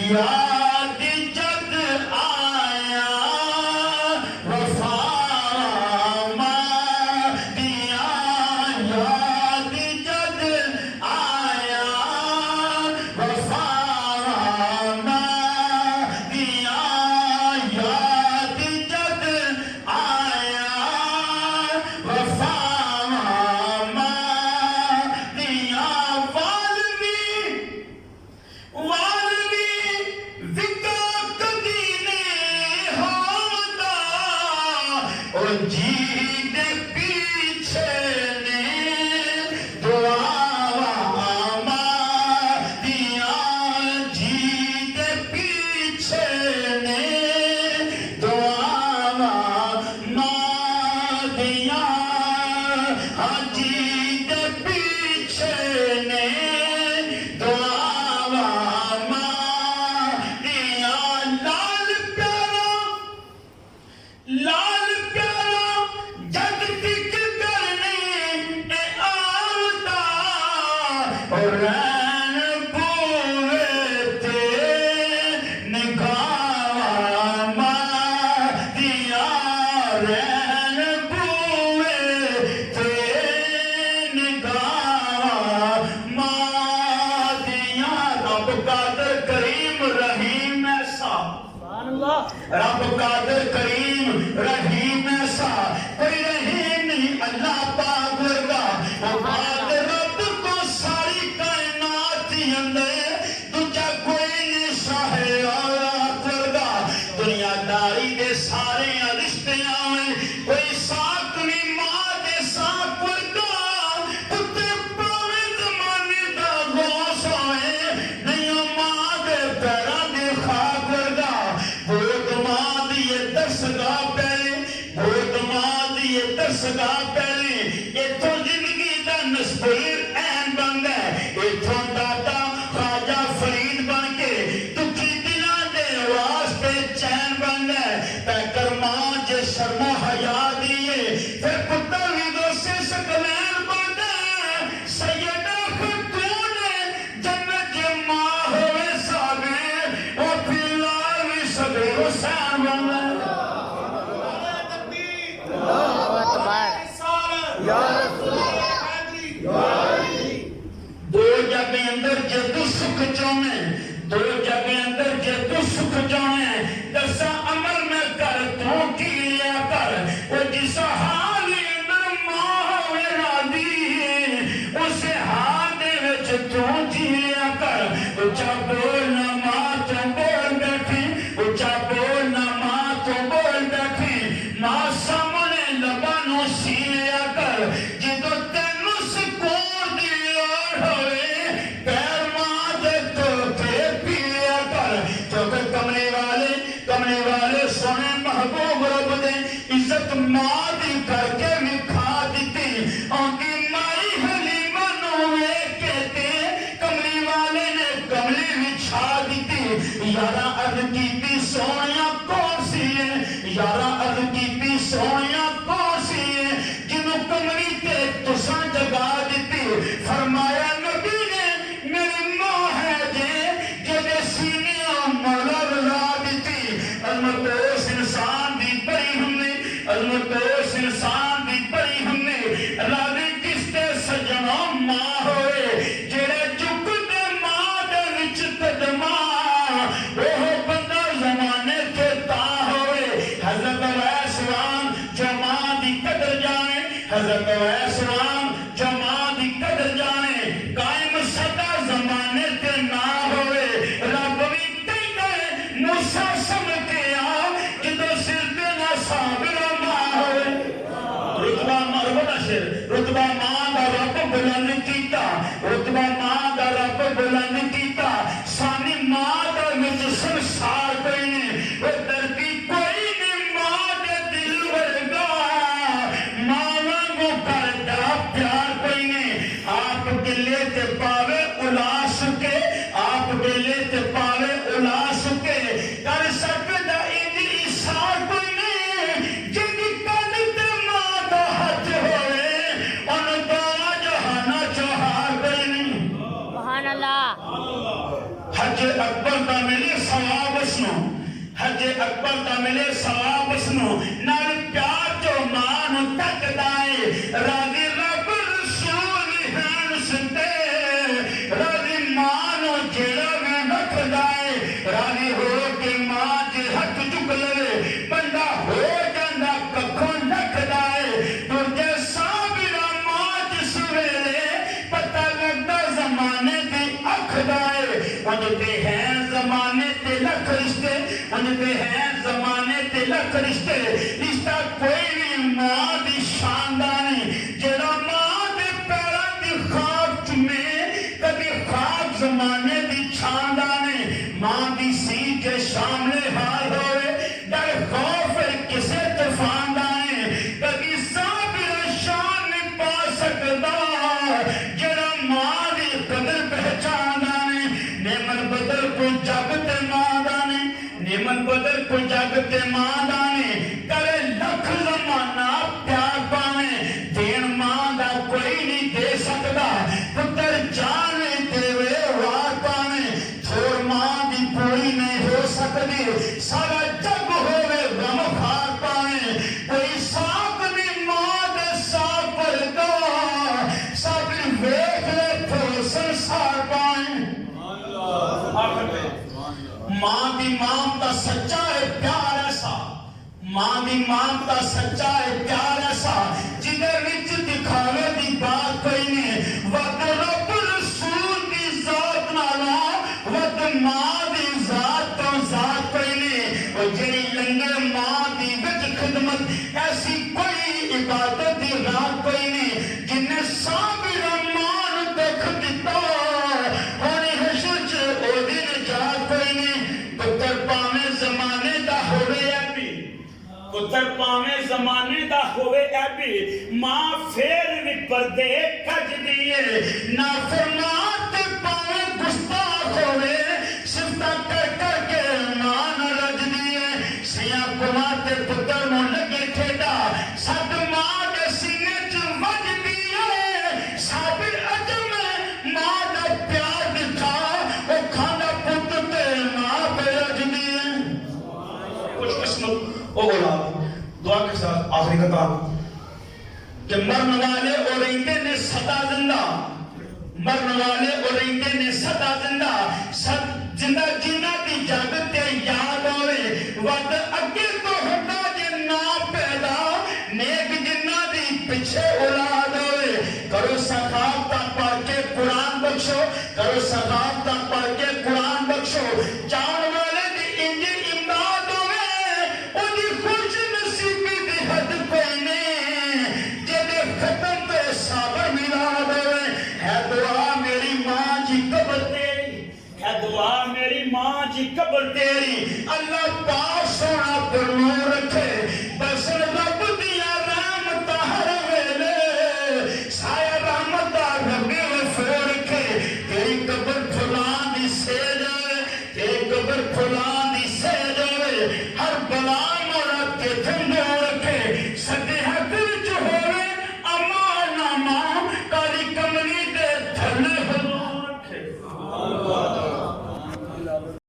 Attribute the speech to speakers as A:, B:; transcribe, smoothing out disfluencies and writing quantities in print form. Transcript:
A: یاد جد آیا وفا دیا، یاد جد آیا وفا دیا، یاد جد آیا وفا دیا، والوی وکا کدی نہیں ہوتا، اور جی دے پیچھے نے دعا دیا، جی دے پیچھے نے دعا دیا، ہاں جی دے پیچھے نے لال پیارا جد تک کرنے اے آوتا، اور رین بوئے تے نگاہ دیا، رین بوئے تے نگاہ دیا، رب قادر کریم رحیم ایسا، رب قادر کریم رحیم ایسا کوئی رحیم نہیں اللہ پاک ورگا، وہ بات رب کو ساری کائنات اندر تجھا کوئی نہیں شاہ اولاد ورگا، دنیا داری دے سارے رشتیاں میں کوئی ساتھ نہیں ماں دے ساتھ ورگا، پتے پاوے زمانے دا غوث ہوئے نہیں ماں دے پیرا دے خاک ورگا، بہت ماں دیئے درسگاہ پہلے، بہت ماں دیئے درسگاہ پہلے، ایتھوں زندگی دا نسبیر این بن گئے، ایتھوں دادا خواجہ فرید بن کے دکھی دلان دے واسطے چین بن گئے، پیکر ماں جے شرم و حیا دیئے پھر پتر ویدوں سے شکلین بن گئے، سیدہ خاتون جنت جے ماں ہوئے ساگے اور پھر لاوی سبے حسین بن گئے۔ دو جگہ اندر جدو سکھ چومیں، دو جگہ اندر جدو سکھ چومیں، دسا عمل میں کر تو کی لیا کر، وہ جسا حالی اندر ماں ہوئے رادی، اسے حادے وچ تو جی لیا کر، اچھا بول نہ ماں تو بول بیٹھی، اچھا بول نہ ماں تو بول بیٹھی، ماں سامنے لبانوں سی لیا کر، جدو تینوں سکون دی اور ہوئے پیر ماں دے تو تے پی لیا کر، کیونکہ کمنے والے سونے محبوب رب دے عزت ماں دی کر کے وکھا دیتی، ان کی مائی حلیمہ نوے کہتے کملی والے نے کملی وچھا دیتی، یارہ عرض کی سونیا کون سی ہے، یارہ عرض کی سونیا کون سی ہے، جنہوں کملی تے تساں جگا دیتی، فرمایا نبی نے میری ماں ہے جے جدے سینیاں مولا رضا دیتی، عظمت اس انسان دی بڑی ہم نے، عظمت اس انسان دی بڑی ہم نے، راضی کس تے سجنوں ماں ہوئے، جڑے جھک دے ماں دے وچ قدماں، وہ بندہ زمانے کے تا ہوئے، حضرت حج اکبر دا ملے ثواب اسنو حج اکبر دا ملے ثواب اسنو نال پیار جو مان تک دائے راضی رب رسول ہین ستے راضی مانو جڑا میں رکھ دائے راضی ہو کے ماں جے حق چک لے بندہ ہو جاندہ ککھوں لکھ دائے ترجے سابرہ ماں جس ویلے پتہ لگتا زمانے دی اکھ دائے انجھتے ہیں زمانے تے لکھ رشتے انجھتے ہیں زمانے تے لکھ رشتے رشتہ کوئی بھی ماں دی شاندانی جڑا ماں دے پیرا دی خواب چمے کبھی خواب زمانے دی چھاندانی ماں دی سی کے شاملے حال ہوئے ڈر خوف کسے طوفان دانے کبھی صابر شان نہیں پا سکتا جڑا ماں دی قدر پہچان دانے نعمت بدل کو جگتے ماں دانے نعمت بدل کو جگتے ماں دانے کرے لکھ زمانہ پیار پاویں دین ماں دا کوئی نہیں دے سکتا پتر جانے دیوے وار پاویں تھوڑ ماں دی پوری نہیں ہو سکتی سارا جگ ہوئے غم خار پاویں کوئی ساک نہیں ماں دے ساک پر دو سب ویک لے تو سنسار پاویں ماں دی مام دا سچا ہے پیار ایسا ماں دی مام دا سچا ہے پیار ایسا جدھر وچ دکھاوے دی بات کوئی نہیں وقت رب رسول دی ذات نالا وقت ماں دی ذات تو ذات کوئی نہیں اور جنی لنگر ماں دی وچ خدمت ایسی کوئی عبادت دی رات کوئی نہیں جنہیں صابر مان دکھ دیتا ہونے حشر چ او دی نجات کوئی نہیں پتر پاویں زمانے دا ہوئے ایپی پتر پاویں زمانے دا ہوئے ایپی ماں پھر بھی پردے کج دیئے نافرمان تے پاویں گستاخ ہوئے صفتہ کر کر کے مان رج دیئے سیاں کمار تے پتر مو لگے ٹھیٹا ساتھ ماں دے سینے چ وج دیئے صابر عجم ماں دا پیار دکھا او کھانا پتر تے ماں پہ رج دیئے کچھ قسمت او اولاد دعا کے ساتھ آخری کتاب کہ مرن والے اور رہتے نے سدا زندہ مرن والے اور رہتے نے سدا زندہ زندہ جینا دی جاگتے یاد ہوئے وقت اگے تو ہوتا جنہ پیدا نیک جنہ دی پچھے اولاد ہوئے کرو ثقافتہ پڑھ کے قرآن بخشو کرو ثقافتہ پڑھ کے قرآن بخشو جان والے دی انجی امداد ہوئے انہی خوش نصیبی دی حد کوئی نہیں جدے ختم پہ صابر ملاد ہوئے ہے دعا میری ماں جی قبر تیری ہے دعا میری ماں جی قبر تیری اللہ پاک سونا پر نور رکھے